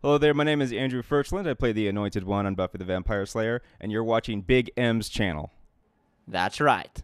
Hello there, my name is Andrew Ferchland. I play the Anointed One on Buffy the Vampire Slayer, and you're watching Big M's channel. That's right.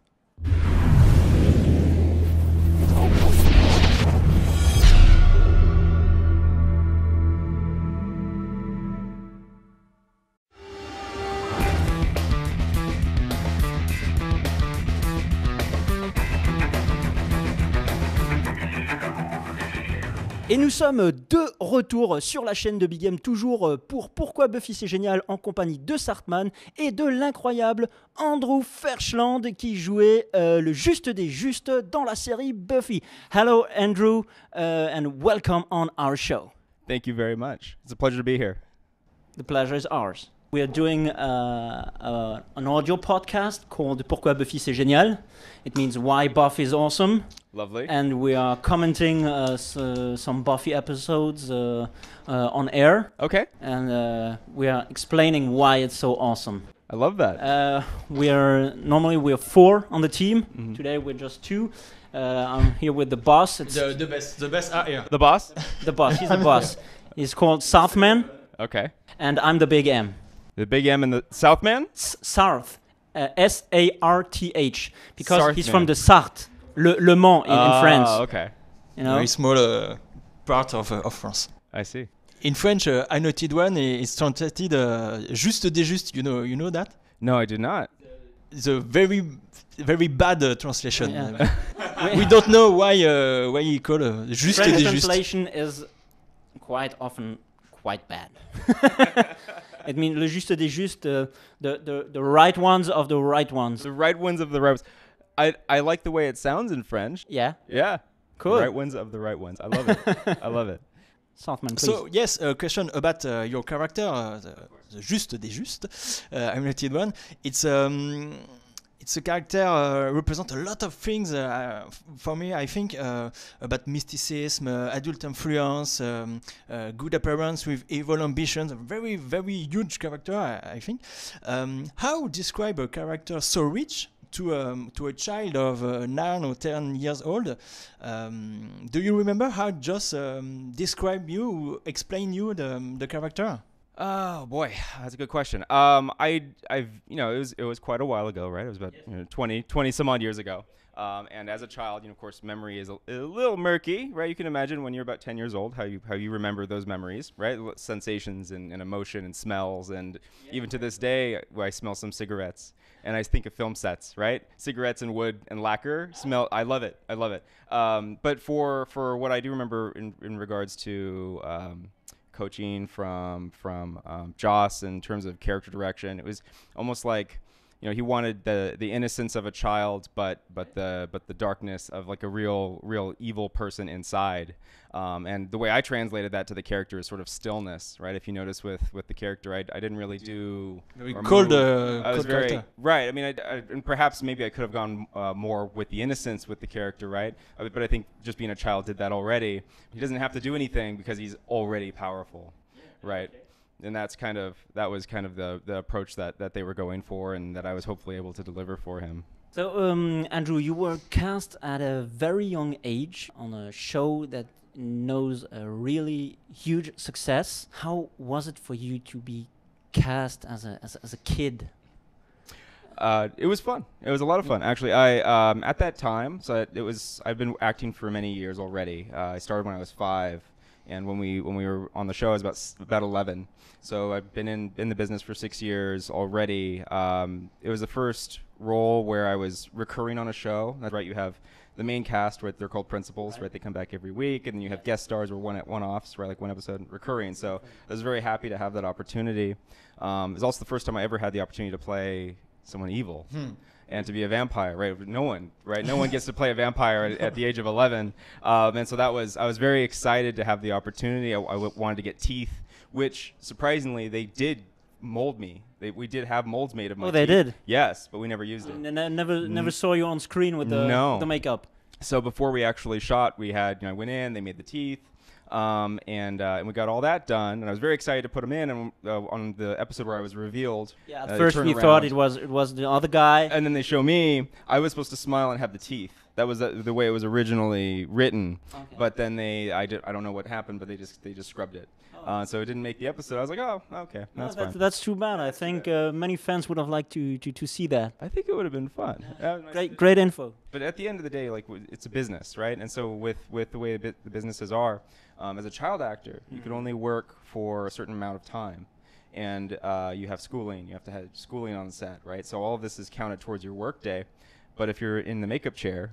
Et nous sommes de retour sur la chaîne de Big M, toujours pour Pourquoi Buffy c'est génial, en compagnie de Sartman et de l'incroyable Andrew Ferchland qui jouait le juste des justes dans la série Buffy. Hello Andrew and welcome on our show. Thank you very much. It's a pleasure to be here. The pleasure is ours. We are doing an audio podcast called Pourquoi Buffy c'est génial. It means why Buffy is awesome. Lovely. And we are commenting some Buffy episodes on air. Okay. And we are explaining why it's so awesome. I love that. Normally we're 4 on the team. Mm-hmm. Today we're just 2. I'm here with the boss. It's The best are here. The boss? the boss. He's the boss. He's called Southman, Okay. and I'm the Big M. The Big M and the Southman? Sarth. S-A-R-T-H. Because Sarth he's man. from the Sarthe. Le Mans in France. Okay. You know? Very small part of France. I see. In French, Anointed One is translated Juste des justes. You know that? No, I did not. It's a very, very bad translation. Yeah. We don't know why he called Juste French des justes. translation is quite often quite bad. It means le juste des justes, the right ones of the right ones. The right ones of the right ones. I like the way it sounds in French. Yeah, Yeah. cool. The right ones of the right ones. I love it. I love it. Southman, please. So yes, a question about your character, the Juste des justes, Anointed One. It's a character represent a lot of things for me. I think about mysticism, adult influence, good appearance with evil ambitions. A very, very huge character, I think. How describe a character so rich to a child of 9 or 10 years old? Do you remember how just describe you, explain you the character? Oh boy, that's a good question. I've it was quite a while ago, right? It was about 20 some odd years ago. And as a child, of course, memory is a little murky, right? You can imagine when you're about 10 years old how you remember those memories, right? Sensations and emotion and smells, and even to this day, I smell some cigarettes and I think of film sets, right? Cigarettes and wood and lacquer smell. I love it. I love it. But for what I do remember in regards to coaching from Joss in terms of character direction, it was almost like he wanted the innocence of a child, but the darkness of like a real evil person inside. And the way I translated that to the character is sort of stillness, right? If you notice with the character, I didn't really do Very or cold, move. I was cold very character. right. I mean, and perhaps maybe I could have gone more with the innocence with the character, right? But I think just being a child did that already. He doesn't have to do anything because he's already powerful, right? And that was kind of the approach that they were going for, and that I was hopefully able to deliver for him. So, Andrew, you were cast at a very young age on a show that knows a really huge success. How was it for you to be cast as a kid? It was fun. It was a lot of fun, actually. I at that time, I've been acting for many years already. I started when I was 5. And when we were on the show, I was about 11. So I've been in the business for 6 years already. It was the first role where I was recurring on a show. That's right. You have the main cast, right? They're called principals, right? They come back every week, and then you have guest stars or one-offs, right? Like one episode recurring. So I was very happy to have that opportunity. It was also the first time I ever had the opportunity to play someone evil. And to be a vampire, right? No one gets to play a vampire at the age of 11. And so I was very excited to have the opportunity. I wanted to get teeth, which surprisingly they did mold me. We did have molds made of my teeth. Oh, they did? Yes, but we never used it. Never saw you on screen with the makeup. So before we actually shot, we had, I went in, they made the teeth. And we got all that done, and I was very excited to put him in. And on the episode where I was revealed, at first we thought it was the other guy. And then they show me. I was supposed to smile and have the teeth, That was the way it was originally written. Okay. But then I don't know what happened, but they just scrubbed it. So it didn't make the episode. I was like, oh, okay, No, that's fine. that's too bad. I think many fans would have liked to see that. I think it would have been fun. Great info. But at the end of the day, like it's a business, right? And so with the way the businesses are, as a child actor, you can only work for a certain amount of time, and you have schooling. You have to have schooling on set, right? So all of this is counted towards your work day. But if you're in the makeup chair,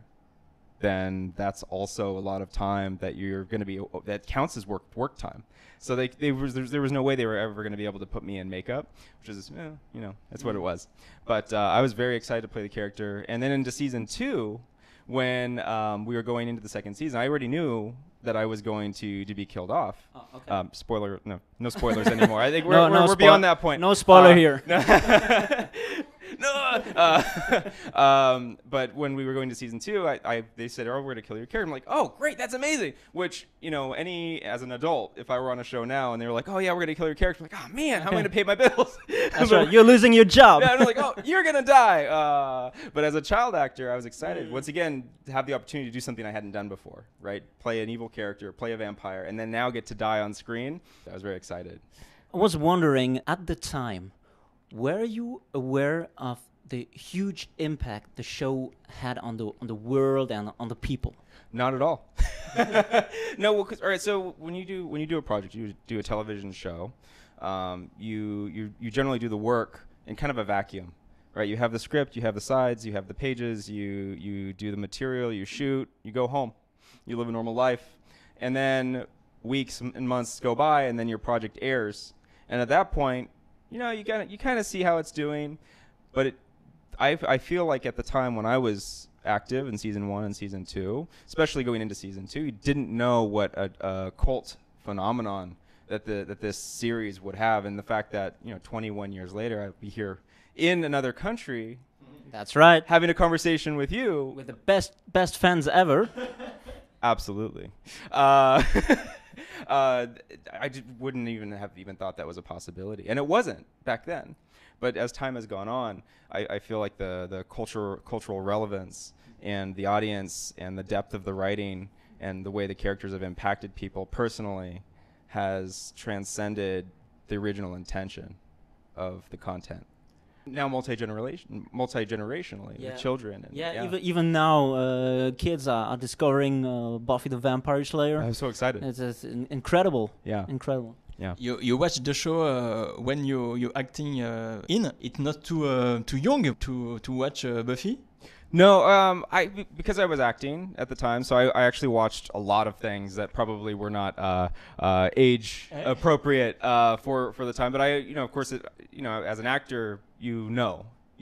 then that's also a lot of time that you're going to be that counts as work time. So there was no way they were ever going to be able to put me in makeup, which is that's what it was. But I was very excited to play the character. And then into season 2, when we were going into the second season, I already knew that I was going to be killed off. Oh, okay. Spoiler, no spoilers anymore. I think we're beyond that point. No spoiler here. No. But when we were going to season 2, they said, "Oh, we're going to kill your character." I'm like, "Oh, great, that's amazing." Which, as an adult, if I were on a show now and they were like, "Oh yeah, we're going to kill your character," I'm like, "Oh man, how am I going to pay my bills?" That's right. You're losing your job. Yeah, and they're like, "Oh, you're going to die." But as a child actor, I was excited once again to have the opportunity to do something I hadn't done before. Right, play an evil character, play a vampire, and then now get to die on screen. I was very excited. I was wondering at the time, were you aware of the huge impact the show had on the world and on the people? Not at all. No, well, all right. So when you do a project, you do a television show, you generally do the work in kind of a vacuum, right? You have the script, you have the sides, you have the pages, you do the material, you shoot, you go home, you live a normal life, and then weeks and months go by, and then your project airs, and at that point, you kind of see how it's doing, but I feel like at the time when I was active in season 1 and season 2, especially going into season 2, you didn't know what a cult phenomenon that this series would have, and the fact that 21 years later I'd be here in another country. That's right. Having a conversation with you, with the best fans ever. Absolutely. Wouldn't even have thought that was a possibility, and it wasn't back then. But as time has gone on, I feel like the cultural relevance and the audience and the depth of the writing and the way the characters have impacted people personally has transcended the original intention of the content. Now multi-generationally, with children. And, even now, kids are discovering Buffy the Vampire Slayer. I'm so excited. It's incredible. Yeah. Incredible. Yeah. You watch the show when you're acting in. It's not too young to watch Buffy. No, because I was acting at the time, so I actually watched a lot of things that probably were not age appropriate for the time. But of course, as an actor,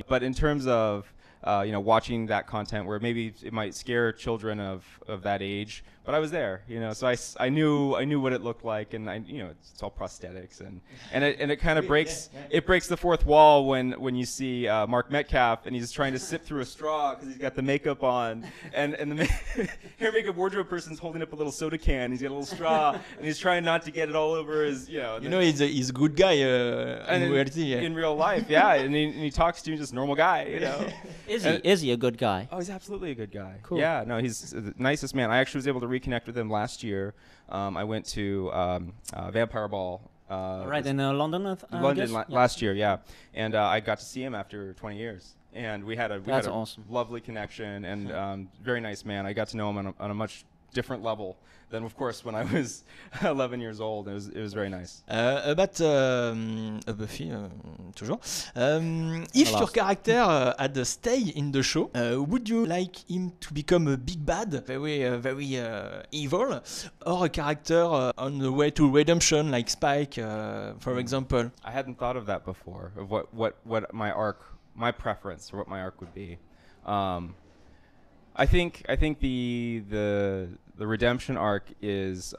But in terms of watching that content where maybe it might scare children of that age, but I was there, so I knew what it looked like, and it's all prosthetics, and it kind of breaks the fourth wall when you see Mark Metcalf and he's trying to sip through a straw because he's got the makeup on, and the hair makeup wardrobe person's holding up a little soda can, he's got a little straw, and he's trying not to get it all over his he's a good guy in reality. Yeah. In real life, yeah, and he talks to you just normal guy, Is he a good guy? Oh, he's absolutely a good guy. Cool. Yeah, no, he's the nicest man. I actually was able to reconnect with him last year. I went to Vampire Ball. Right, in London, last year, yeah. And I got to see him after 20 years. And we had a awesome. lovely connection, and very nice man. I got to know him on a much different level than, of course, when I was 11 years old. It was very nice. About Buffy, toujours. If your character had a stay in the show, would you like him to become a big bad, very evil, or a character on the way to redemption, like Spike, for example? I hadn't thought of that before, of what my preference for what my arc would be. I think the redemption arc is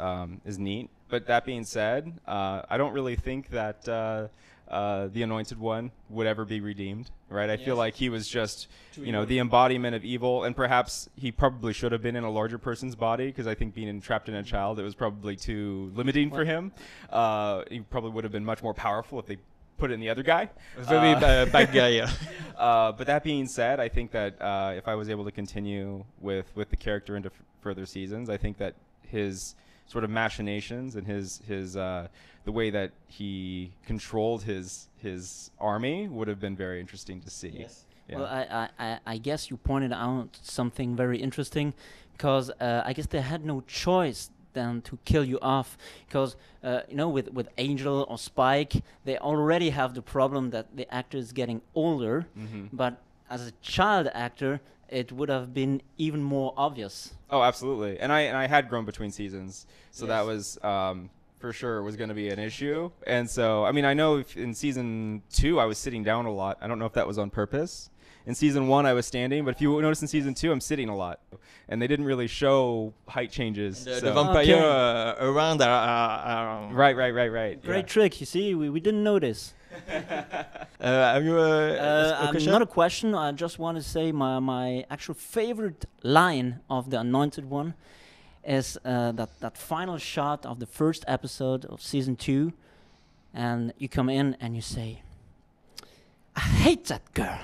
neat, but that being said, I don't really think that the Anointed One would ever be redeemed, right? I feel like he was just the embodiment of evil, and perhaps he probably should have been in a larger person's body, because I think being trapped in a child, it was probably too limiting for him. He probably would have been much more powerful if they put it in the other guy. Very bad guy. Yeah. But that being said, I think that if I was able to continue with the character into further seasons, I think that his sort of machinations and his the way that he controlled his army would have been very interesting to see. Yes. Yeah. Well, I guess you pointed out something very interesting, because I guess they had no choice than to kill you off, because you know, with Angel or Spike, they already have the problem that the actor is getting older, but as a child actor, it would have been even more obvious. Oh, absolutely. And I had grown between seasons, so Yes. that was for sure was going to be an issue. And so, I mean, I know in season 2 I was sitting down a lot. I don't know if that was on purpose. In season 1 I was standing, but if you notice in season 2 I'm sitting a lot, and they didn't really show height changes. The, so. the vampire around are Right. Great yeah. trick, you see, we didn't notice. Have you a question? Not a question, I just want to say my actual favorite line of the Anointed One is that final shot of the first episode of season 2, and you come in and you say, I hate that girl.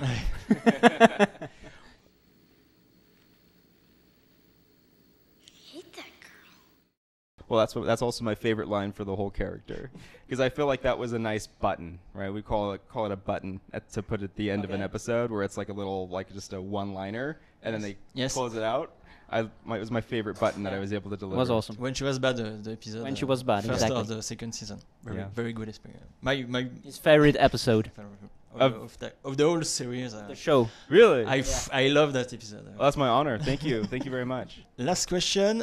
Well, that's also my favorite line for the whole character, because I feel like that was a nice button, right? We call it a button to put at the end of an episode, where it's like a little, like just a one-liner, and then they close it out. It was my favorite button that I was able to deliver. It was awesome. When she was bad, the episode. When she was bad, first exactly. of the second season. Yeah. Very good experience. My His favorite episode. of the whole series. The show. Really? I love that episode. Well, that's my honor. Thank you. Thank you very much. Last question.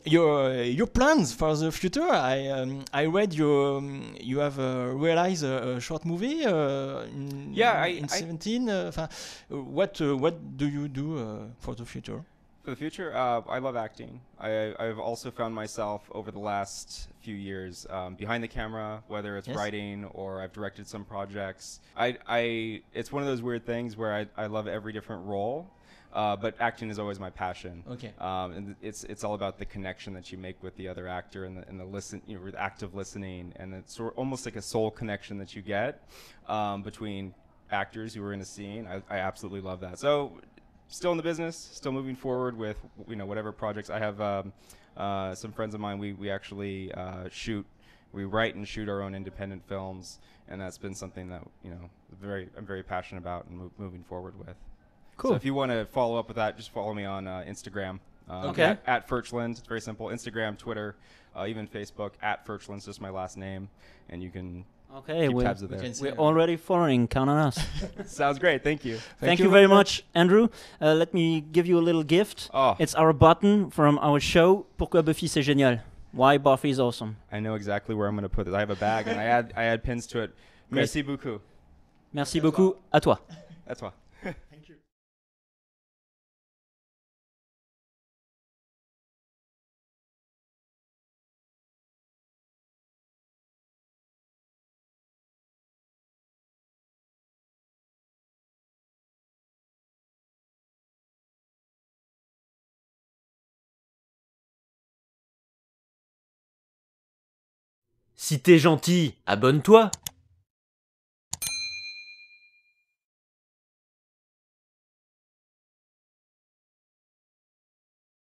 Your plans for the future. I read you have realized a short movie. In 17. What do you do for the future? For the future, I love acting. I've also found myself over the last few years behind the camera, whether it's writing or I've directed some projects. It's one of those weird things where I love every different role, but acting is always my passion. Okay. And it's all about the connection that you make with the other actor and the listen, with active listening, and it's almost like a soul connection that you get between actors who are in a scene. I absolutely love that. So. Still in the business, still moving forward with whatever projects. I have some friends of mine. We actually we write and shoot our own independent films, and that's been something that I'm very passionate about and moving forward with. Cool. So if you want to follow up with that, just follow me on Instagram. Okay. At Ferchland. It's very simple. Instagram, Twitter, even Facebook. At Ferchland, just my last name, and you can. Okay, keep tabs of there. we're already following. Count on us. Sounds great. Thank you. Thank you very much, Andrew. Let me give you a little gift. Oh. It's our button from our show, Pourquoi Buffy c'est génial. Why Buffy is awesome. I know exactly where I'm going to put this. I have a bag, and I add pins to it. Merci beaucoup. Merci beaucoup. À toi. That's why. Thank you. Si t'es gentil, abonne-toi.